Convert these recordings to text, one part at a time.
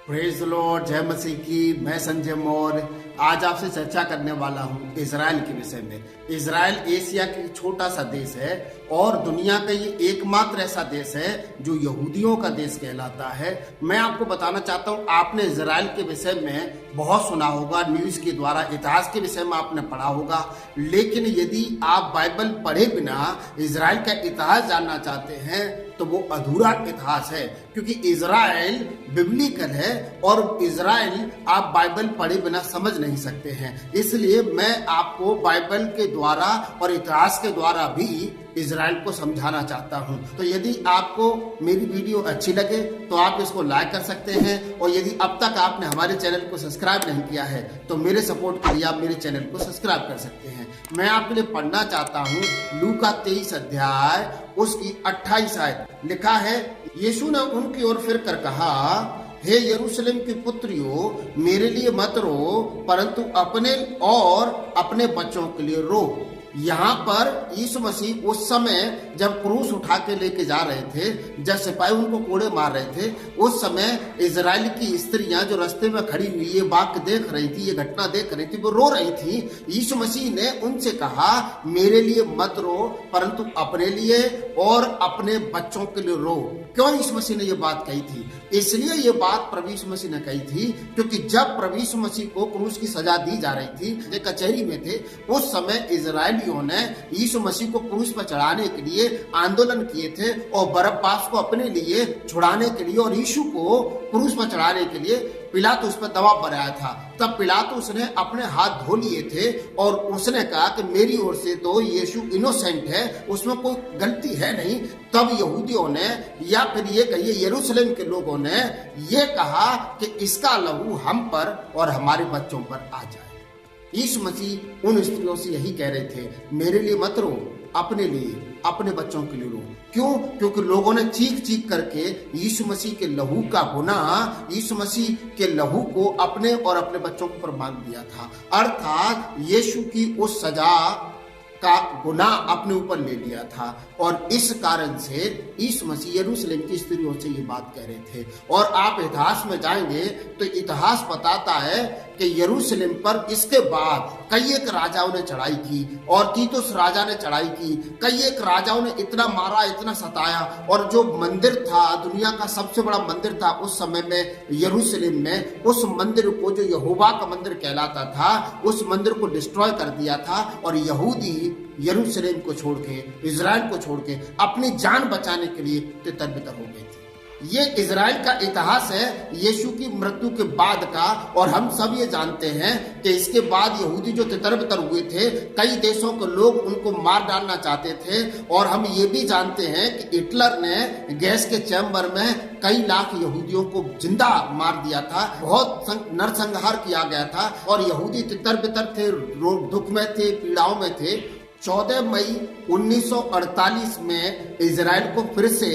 Praise Lord, जय मसीह की। मैं संजय मौर्य आज आपसे चर्चा करने वाला हूं इजराइल के विषय में। इजराइल एशिया का छोटा सा देश है और दुनिया का ये एकमात्र ऐसा देश है जो यहूदियों का देश कहलाता है। मैं आपको बताना चाहता हूं, आपने इजराइल के विषय में बहुत सुना होगा, न्यूज के द्वारा, इतिहास के विषय में आपने पढ़ा होगा, लेकिन यदि आप बाइबल पढ़े बिना इजराइल का इतिहास जानना चाहते हैं तो वो अधूरा इतिहास है, क्योंकि इजराइल बिब्लिकल है और इजराइल आप बाइबल पढ़े बिना समझ नहीं सकते हैं। इसलिए मैं आपको बाइबल के द्वारा और इतिहास के द्वारा भी इजराइल को समझाना चाहता हूं। तो यदि आपको मेरी वीडियो अच्छी लगे तो आप इसको लाइक कर सकते हैं, और यदि अब तक आपने हमारे चैनल को सब्सक्राइब नहीं किया है तो मेरे सपोर्ट के लिए आप मेरे चैनल को सब्सक्राइब कर सकते हैं। मैं आपके लिए पढ़ना चाहता हूं लूका 23 अध्याय उसकी 28 आयत। लिखा है, यीशु ने उनकी ओर फिर कर कहा, हे यरूशलेम की पुत्रियों, मेरे लिए मत रो, परंतु अपने और अपने बच्चों के लिए रो। यहाँ पर यीशु मसीह उस समय जब क्रूस उठा के लेके जा रहे थे, जब सिपाही उनको कोड़े मार रहे थे, उस समय इजराइल की स्त्रियां जो रास्ते में खड़ी हुई ये वाक्य देख रही थी, ये घटना देख रही थी, वो रो रही थी। यीशु मसीह ने उनसे कहा, मेरे लिए मत रो, परंतु अपने लिए और अपने बच्चों के लिए रो। क्यों यीशु मसीह ने ये बात कही थी? इसलिए ये बात प्रभु यीशु मसीह ने कही थी क्योंकि जब प्रभु यीशु मसीह को क्रूस की सजा दी जा रही थी, जो कचहरी में थे, उस समय इजराइलियों ने यीशु मसीह को क्रूस पर चढ़ाने के लिए आंदोलन किए थे और बरब्बास को अपने लिए छुड़ाने के लिए और यीशु को क्रूस पर चढ़ाने के लिए पिलातुस पर दबाव बनाया था। तब पिलातुस ने अपने हाथ धो लिए थे और उसने कहा कि मेरी ओर से तो यीशु इनोसेंट है, उसमें कोई गलती है नहीं। तब यहूदियों ने, या फिर ये कहिए यरूशलेम के लोगों ने ये कहा कि इसका लहू हम पर और हमारे बच्चों पर आ जाए। यीशु मसीह उन स्त्रियों से यही कह रहे थे, मेरे लिए मत रो, अपने लिए, अपने बच्चों के लिए रो। क्यों? क्योंकि लोगों ने चीख चीख करके यीशु मसीह के लहू का गुनाह, यीशु मसीह के लहू को अपने और अपने बच्चों पर बांध दिया था। अर्थात यीशु की उस सजा का गुनाह अपने ऊपर ले लिया था, और इस कारण से यीशु मसीह यरूशलेम की स्त्रियों से ये बात कह रहे थे। और आप इतिहास में जाएंगे तो इतिहास बताता है कि यरूशलेम पर इसके बाद कई एक राजाओं ने चढ़ाई की, और तीतुस राजा ने चढ़ाई की। कई एक राजाओं ने इतना मारा, इतना सताया, और जो मंदिर था, दुनिया का सबसे बड़ा मंदिर था उस समय में यरूशलेम में, उस मंदिर को, जो यहोवा का मंदिर कहलाता था, उस मंदिर को डिस्ट्रॉय कर दिया था। और यहूदी यरूशलेम को छोड़ के, इजराइल को छोड़ के अपनी जान बचाने के लिए तितर-बितर हो गए थे। ये इजराइल का इतिहास है यीशु की मृत्यु के बाद का, और हम सब ये जानते हैं कि इसके बाद यहूदी जो तितर-बितर हुए थे, कई देशों के लोग उनको मार डालना चाहते थे। और हम ये भी जानते हैं कि हिटलर ने गैस के चैम्बर में कई लाख यहूदियों को जिंदा मार दिया था, बहुत नरसंहार किया गया था, और यहूदी तितर-बितर थे, दुख में थे, पीड़ाओं में थे। 14 मई 1948 में इजराइल को फिर से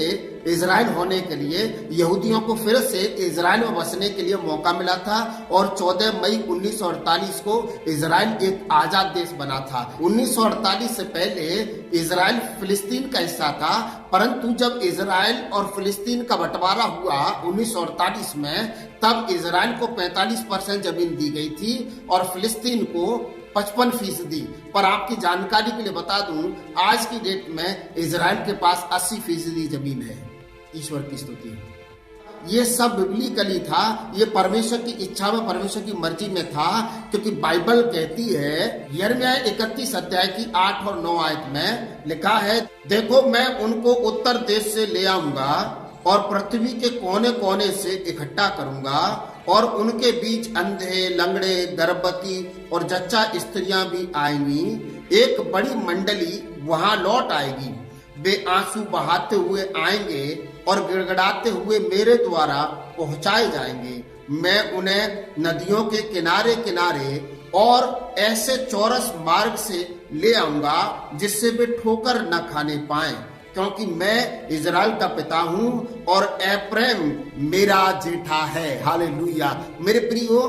इजराइल होने के लिए, यहूदियों को फिर से इजराइल में बसने के लिए मौका मिला था, और 14 मई 1948 को इजराइल एक आजाद देश बना था। 1948 से पहले इजराइल फिलिस्तीन का हिस्सा था, परंतु जब इजराइल और फिलिस्तीन का बंटवारा हुआ 1948 में, तब इजराइल को 45% जमीन दी गई थी और फिलिस्तीन को 55%। पर आपकी जानकारी के लिए बता दूं, आज की डेट में इजराइल के पास 80% जमीन है। ईश्वर की स्तुति। ये सब बिब्लिकली था, ये परमेश्वर की इच्छा में, परमेश्वर की मर्जी में था, क्योंकि बाइबल कहती है, यिर्मयाह 31 अध्याय की 8 और 9 आयत में लिखा है, देखो मैं उनको उत्तर देश से ले आऊंगा और पृथ्वी के कोने कोने से इकट्ठा करूंगा, और उनके बीच अंधे, लंगड़े, गर्भवती और जच्चा स्त्रियां भी आएंगी। एक बड़ी मंडली वहां लौट आएगी, वे आंसू बहाते हुए आएंगे और गिड़गिड़ाते हुए मेरे द्वारा पहुंचाए जाएंगे। मैं उन्हें नदियों के किनारे किनारे और ऐसे चौरस मार्ग से ले आऊंगा जिससे वे ठोकर न खाने पाएं, क्योंकि मैं इजराइल का पिता हूं और एप्रैम मेरा जेठा है। हालेलुया। मेरे प्रियो,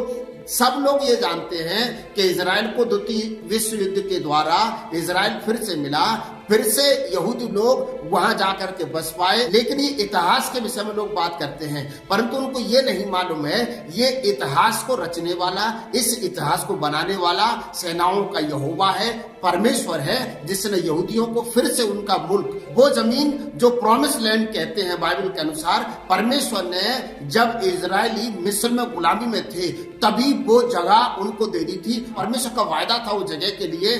सब लोग ये जानते हैं कि इजराइल को द्वितीय विश्व युद्ध के द्वारा इजराइल फिर से मिला, फिर से यहूदी लोग वहां जाकर के बस पाए। लेकिन ये इतिहास के विषय में लोग बात करते हैं, परंतु उनको ये नहीं मालूम है ये इतिहास को रचने वाला, इस इतिहास को बनाने वाला सेनाओं का यहोवा है, परमेश्वर है, जिसने यहूदियों को फिर से उनका मुल्क, वो जमीन जो प्रॉमिस लैंड कहते हैं बाइबल के अनुसार, परमेश्वर ने जब इजरायली मिस्र में गुलामी में थे तभी वो जगह उनको दे दी थी। परमेश्वर का वायदा था उस जगह के लिए,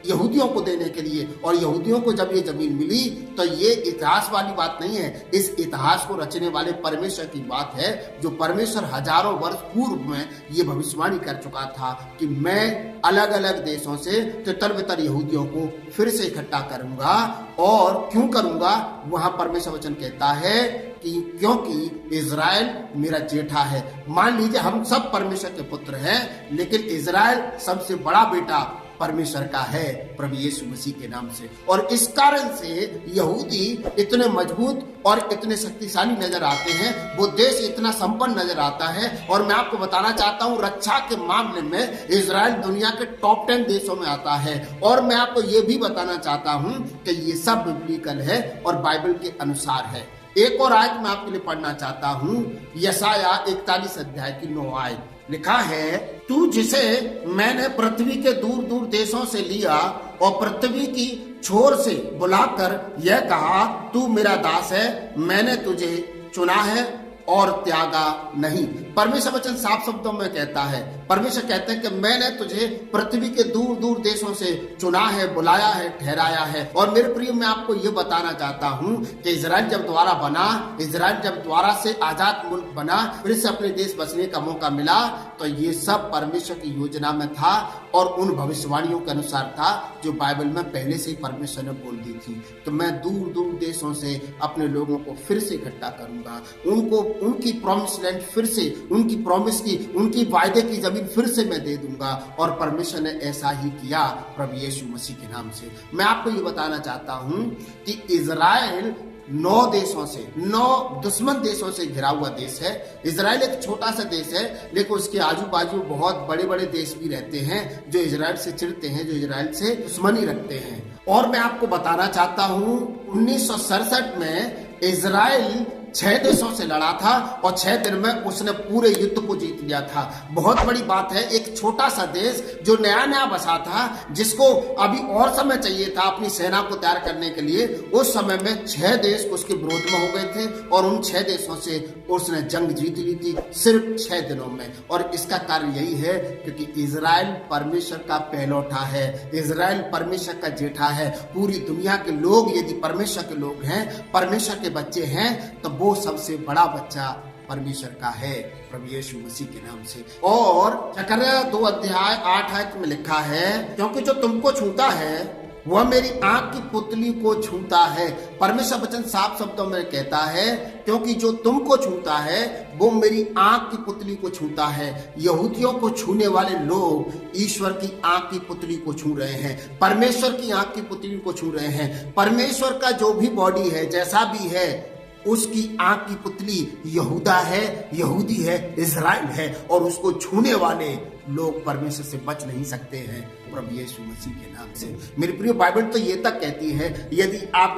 यहूदियों को देने के लिए, और यहूदियों को जब ये जमीन मिली तो ये इतिहास वाली बात नहीं है, इस इतिहास को रचने वाले परमेश्वर की बात है, जो परमेश्वर हजारों वर्ष पूर्व में ये भविष्यवाणी कर चुका था कि मैं अलग अलग देशों से तितर बितर यहूदियों को फिर से इकट्ठा करूंगा। और क्यों करूंगा? वहां परमेश्वर वचन कहता है कि क्योंकि इजराइल मेरा जेठा है। मान लीजिए हम सब परमेश्वर के पुत्र हैं, लेकिन इजराइल सबसे बड़ा बेटा परमेश्वर का है प्रभु यीशु मसीह के नाम से। और इस कारण से यहूदी इतने मजबूत और इतने शक्तिशाली नजर आते हैं, वो देश इतना संपन्न नजर आता है। और मैं आपको बताना चाहता हूँ रक्षा के मामले में इजराइल दुनिया के टॉप 10 देशों में आता है। और मैं आपको ये भी बताना चाहता हूँ कि ये सब बिब्लिकल है और बाइबल के अनुसार है। एक और आयत मैं आपके लिए पढ़ना चाहता हूँ, यशाया 41 अध्याय की 9 आयत। लिखा है, तू जिसे मैंने पृथ्वी के दूर दूर देशों से लिया और पृथ्वी की छोर से बुलाकर यह कहा, तू मेरा दास है, मैंने तुझे चुना है और त्यागा नहीं। परमेश्वर वचन साफ शब्दों में कहता है, परमेश्वर कहते हैं कि मैंने तुझे पृथ्वी के दूर दूर देशों से चुना है, बुलाया है, ठहराया है। और मेरे प्रिय, मैं आपको ये बताना चाहता हूँ कि इजराइल जब दोबारा बना, इजराइल जब दोबारा से आजाद मुल्क बना, फिर से अपने देश बसने का मौका मिला, तो ये सब परमेश्वर की योजना में था और उन भविष्यवाणियों के अनुसार था जो बाइबल में पहले से ही परमेश्वर ने बोल दी थी कि मैं दूर दूर देशों से अपने लोगों को फिर से इकट्ठा करूंगा, उनको उनकी प्रॉमिस लैंड फिर से, उनकी प्रॉमिस की, उनकी वायदे की जमीन फिर से मैं दे दूंगा। और परमेश्वर ने ऐसा ही किया प्रभु यीशु मसीह के नाम से। मैं आपको ये बताना चाहता हूं कि इजराइल 9 देशों से, 9 दुश्मन देशों से घिरा हुआ देश है। इजराइल एक छोटा सा देश है, लेकिन उसके आजू बाजू बहुत बड़े बड़े देश भी रहते हैं जो इजराइल से चिढ़ते हैं, जो इजराइल से दुश्मनी रखते हैं। और मैं आपको बताना चाहता हूं 1967 में इजराइल 6 देशों से लड़ा था और 6 दिन में उसने पूरे युद्ध को जीत लिया था। बहुत बड़ी बात है, एक छोटा सा देश जो नया नया बसा था, जिसको अभी और समय चाहिए था अपनी सेना को तैयार करने के लिए, उस समय में 6 देश उसके विरोध में हो गए थे और उन 6 देशों से उसने जंग जीत ली थी सिर्फ 6 दिनों में। और इसका कारण यही है क्योंकि इजराइल परमेश्वर का पहलौठा है, इजराइल परमेश्वर का जेठा है। पूरी दुनिया के लोग यदि परमेश्वर के लोग हैं, परमेश्वर के बच्चे हैं, तो वो सबसे बड़ा बच्चा परमेश्वर का है प्रभु यीशु मसीह के नाम से। और जकरया 2 अध्याय 8 आयत में लिखा है, क्योंकि जो तुमको छूता है वह मेरी आंख की पुतली को छूता है। परमेश्वर वचन साफ शब्दों में कहता है, क्योंकि जो तुमको छूता है वो मेरी आंख की पुतली को छूता है। यहूदियों को छूने वाले लोग ईश्वर की आंख की पुतली को छू रहे हैं, परमेश्वर की आंख की पुतली को छू रहे हैं। परमेश्वर का जो भी बॉडी है, जैसा भी है, उसकी आंख की पुतली यहूदा है, यहूदी है, इजराइल है। और उसको छूने वाले लोग परमेश्वर से बच नहीं सकते हैं प्रभु यीशु मसीह के नाम से। मेरे प्रिय, बाइबल तो ये तक कहती है, यदि आप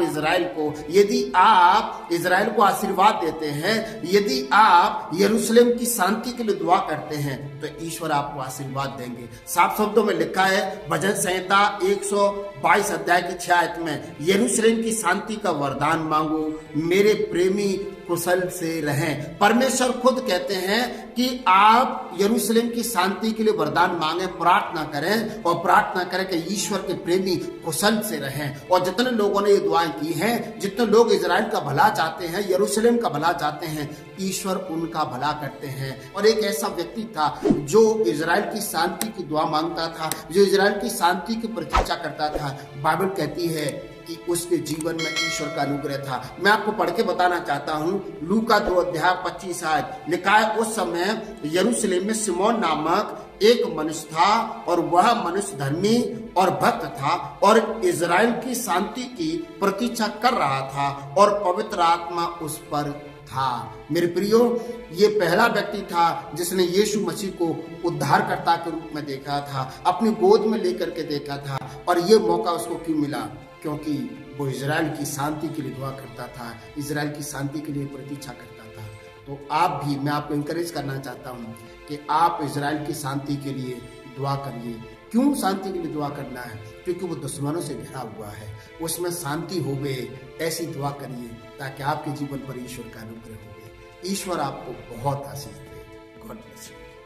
इजराइल को आशीर्वाद देते हैं, यदि आप यरूशलेम की शांति के लिए दुआ करते हैं, तो ईश्वर आपको आशीर्वाद देंगे। साफ शब्दों में लिखा है भजन संहिता 122 अध्याय की 6 आयत में, यरूशलेम की शांति का वरदान मांगो, मेरे प्रेमी कुशल से रहें। परमेश्वर खुद कहते हैं कि आप यरूशलेम की शांति के लिए वरदान मांगे, प्रार्थना करें और प्रार्थना करें कि ईश्वर के प्रेमी कुशल से रहें। और जितने लोगों ने ये दुआएं की हैं, जितने लोग इजराइल का भला चाहते हैं, यरूशलेम का भला चाहते हैं, ईश्वर उनका भला करते हैं। और एक ऐसा व्यक्ति था जो इजराइल की शांति की दुआ मांगता था, जो इजराइल की शांति की प्रतीक्षा करता था। बाइबल कहती है कि उसके जीवन में ईश्वर का अनुग्रह था। मैं आपको पढ़ के बताना चाहता हूँ, लूका 2 अध्याय 25 आयत लिखा है, उस समय यरूशलेम में सिमोन नामक एक मनुष्य था और वह मनुष्य धर्मी और भक्त था और इजराइल की शांति की प्रतीक्षा कर रहा था और पवित्र आत्मा उस पर था। मेरे प्रियो, ये पहला व्यक्ति था जिसने यीशु मसीह को उद्धारकर्ता के रूप में देखा था, अपनी गोद में लेकर के देखा था। और ये मौका उसको क्यों मिला? क्योंकि वो इजराइल की शांति के लिए दुआ करता था, इजराइल की शांति के लिए प्रतीक्षा करता था। तो आप भी, मैं आपको इंकरेज करना चाहता हूँ कि आप इजराइल की शांति के लिए दुआ करिए। क्यों शांति के लिए दुआ करना है? क्योंकि वो दुश्मनों से घिरा हुआ है, उसमें शांति हो गए, ऐसी दुआ करिए ताकि आपके जीवन पर ईश्वर का अनुग्रह हो गए। ईश्वर आपको बहुत आशीष दे। God bless you.